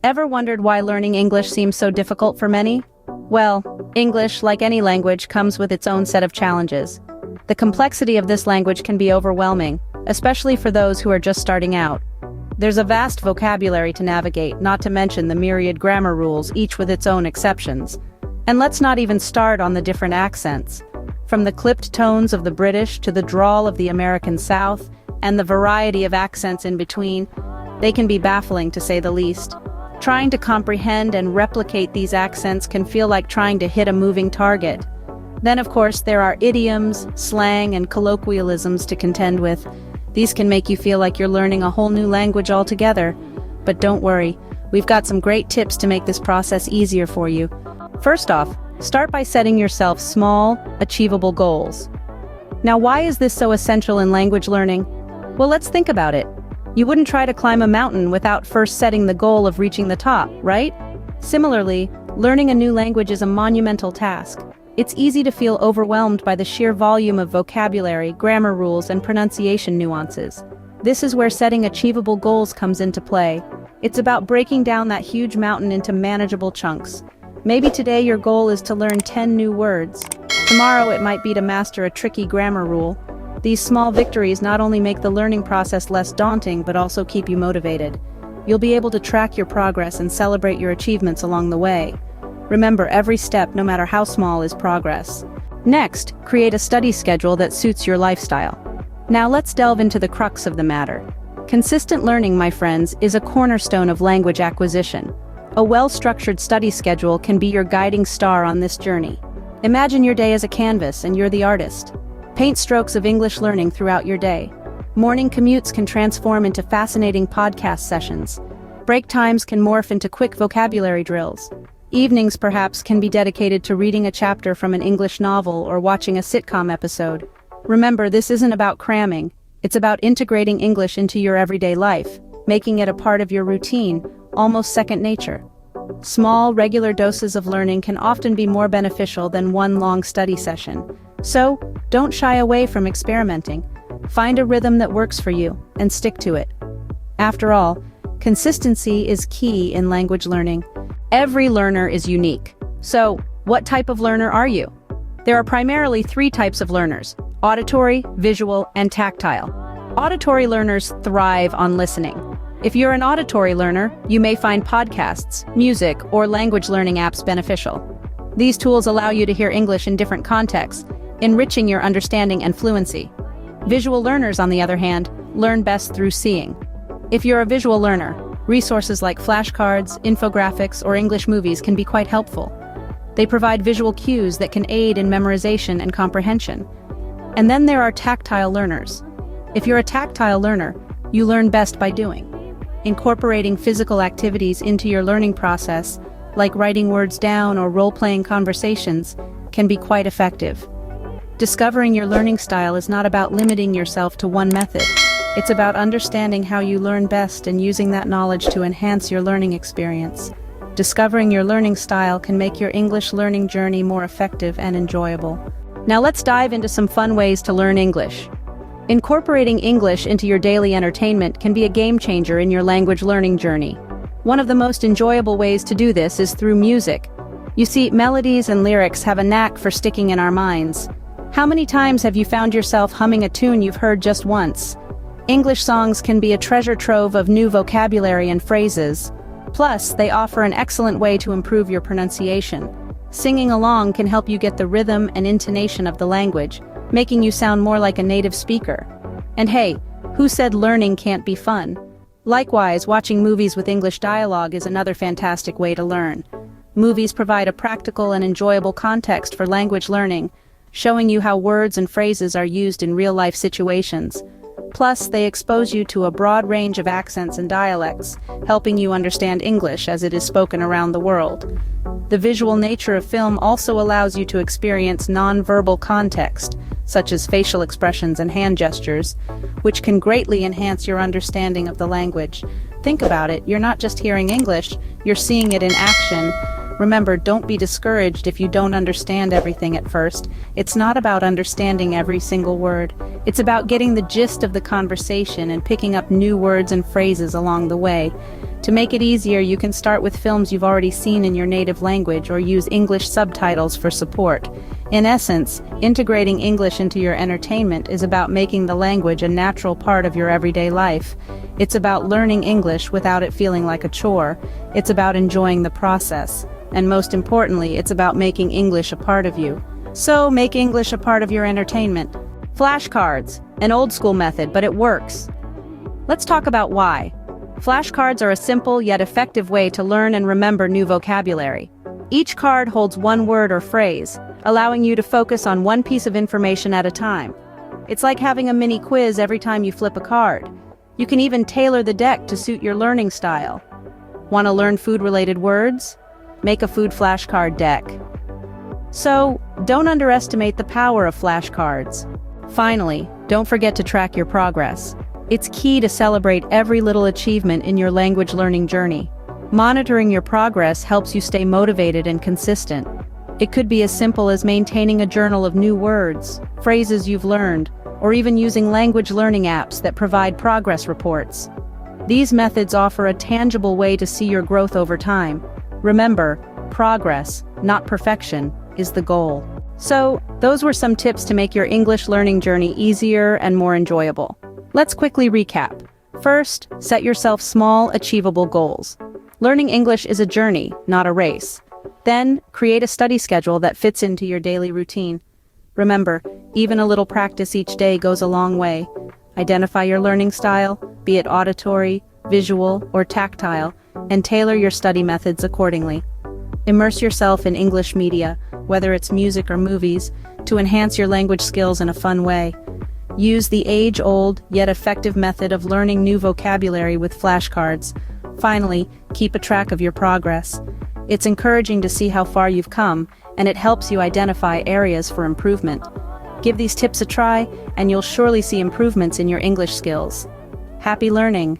Ever wondered why learning English seems so difficult for many? Well, English, like any language, comes with its own set of challenges. The complexity of this language can be overwhelming, especially for those who are just starting out. There's a vast vocabulary to navigate, not to mention the myriad grammar rules, each with its own exceptions. And let's not even start on the different accents. From the clipped tones of the British to the drawl of the American South, and the variety of accents in between, they can be baffling to say the least. Trying to comprehend and replicate these accents can feel like trying to hit a moving target. Then, of course, there are idioms, slang, and colloquialisms to contend with. These can make you feel like you're learning a whole new language altogether. But don't worry, we've got some great tips to make this process easier for you. First off, start by setting yourself small, achievable goals. Now, why is this so essential in language learning? Well, let's think about it. You wouldn't try to climb a mountain without first setting the goal of reaching the top, right? Similarly, learning a new language is a monumental task. It's easy to feel overwhelmed by the sheer volume of vocabulary, grammar rules, and pronunciation nuances. This is where setting achievable goals comes into play. It's about breaking down that huge mountain into manageable chunks. Maybe today your goal is to learn 10 new words. Tomorrow it might be to master a tricky grammar rule. These small victories not only make the learning process less daunting, but also keep you motivated. You'll be able to track your progress and celebrate your achievements along the way. Remember, every step, no matter how small, is progress. Next, create a study schedule that suits your lifestyle. Now let's delve into the crux of the matter. Consistent learning, my friends, is a cornerstone of language acquisition. A well-structured study schedule can be your guiding star on this journey. Imagine your day as a canvas and you're the artist. Paint strokes of English learning throughout your day. Morning commutes can transform into fascinating podcast sessions. Break times can morph into quick vocabulary drills. Evenings, perhaps, can be dedicated to reading a chapter from an English novel or watching a sitcom episode. Remember, this isn't about cramming. It's about integrating English into your everyday life, making it a part of your routine, almost second nature. Small, regular doses of learning can often be more beneficial than one long study session. So, don't shy away from experimenting. Find a rhythm that works for you, and stick to it. After all, consistency is key in language learning. Every learner is unique. So, what type of learner are you? There are primarily 3 types of learners: auditory, visual, and tactile. Auditory learners thrive on listening. If you're an auditory learner, you may find podcasts, music, or language learning apps beneficial. These tools allow you to hear English in different contexts, enriching your understanding and fluency. Visual learners, on the other hand, learn best through seeing. If you're a visual learner, resources like flashcards, infographics, or English movies can be quite helpful. They provide visual cues that can aid in memorization and comprehension. And then there are tactile learners. If you're a tactile learner, you learn best by doing. Incorporating physical activities into your learning process, like writing words down or role-playing conversations, can be quite effective. Discovering your learning style is not about limiting yourself to one method. It's about understanding how you learn best and using that knowledge to enhance your learning experience. Discovering your learning style can make your English learning journey more effective and enjoyable. Now let's dive into some fun ways to learn English. Incorporating English into your daily entertainment can be a game changer in your language learning journey. One of the most enjoyable ways to do this is through music. You see, melodies and lyrics have a knack for sticking in our minds. How many times have you found yourself humming a tune you've heard just once? English songs can be a treasure trove of new vocabulary and phrases. Plus, they offer an excellent way to improve your pronunciation. Singing along can help you get the rhythm and intonation of the language, making you sound more like a native speaker. And hey, who said learning can't be fun? Likewise, watching movies with English dialogue is another fantastic way to learn. Movies provide a practical and enjoyable context for language learning, showing you how words and phrases are used in real-life situations. Plus, they expose you to a broad range of accents and dialects, helping you understand English as it is spoken around the world. The visual nature of film also allows you to experience non-verbal context, such as facial expressions and hand gestures, which can greatly enhance your understanding of the language. Think about it, you're not just hearing English, you're seeing it in action, Remember, don't be discouraged if you don't understand everything at first. It's not about understanding every single word. It's about getting the gist of the conversation and picking up new words and phrases along the way. To make it easier, you can start with films you've already seen in your native language or use English subtitles for support. In essence, integrating English into your entertainment is about making the language a natural part of your everyday life. It's about learning English without it feeling like a chore. It's about enjoying the process. And most importantly, it's about making English a part of you. So, make English a part of your entertainment. Flashcards, an old school method, but it works. Let's talk about why. Flashcards are a simple yet effective way to learn and remember new vocabulary. Each card holds one word or phrase, allowing you to focus on one piece of information at a time. It's like having a mini quiz every time you flip a card. You can even tailor the deck to suit your learning style. Want to learn food-related words? Make a food flashcard deck. So, don't underestimate the power of flashcards. Finally, don't forget to track your progress. It's key to celebrate every little achievement in your language learning journey. Monitoring your progress helps you stay motivated and consistent. It could be as simple as maintaining a journal of new words, phrases you've learned, or even using language learning apps that provide progress reports. These methods offer a tangible way to see your growth over time. Remember, progress, not perfection, is the goal. So, those were some tips to make your English learning journey easier and more enjoyable. Let's quickly recap. First, set yourself small, achievable goals. Learning English is a journey, not a race. Then, create a study schedule that fits into your daily routine. Remember, even a little practice each day goes a long way. Identify your learning style, be it auditory, visual, or tactile, and tailor your study methods accordingly. Immerse yourself in English media, whether it's music or movies, to enhance your language skills in a fun way. Use the age-old, yet effective method of learning new vocabulary with flashcards. Finally, keep a track of your progress. It's encouraging to see how far you've come, and it helps you identify areas for improvement. Give these tips a try, and you'll surely see improvements in your English skills. Happy learning!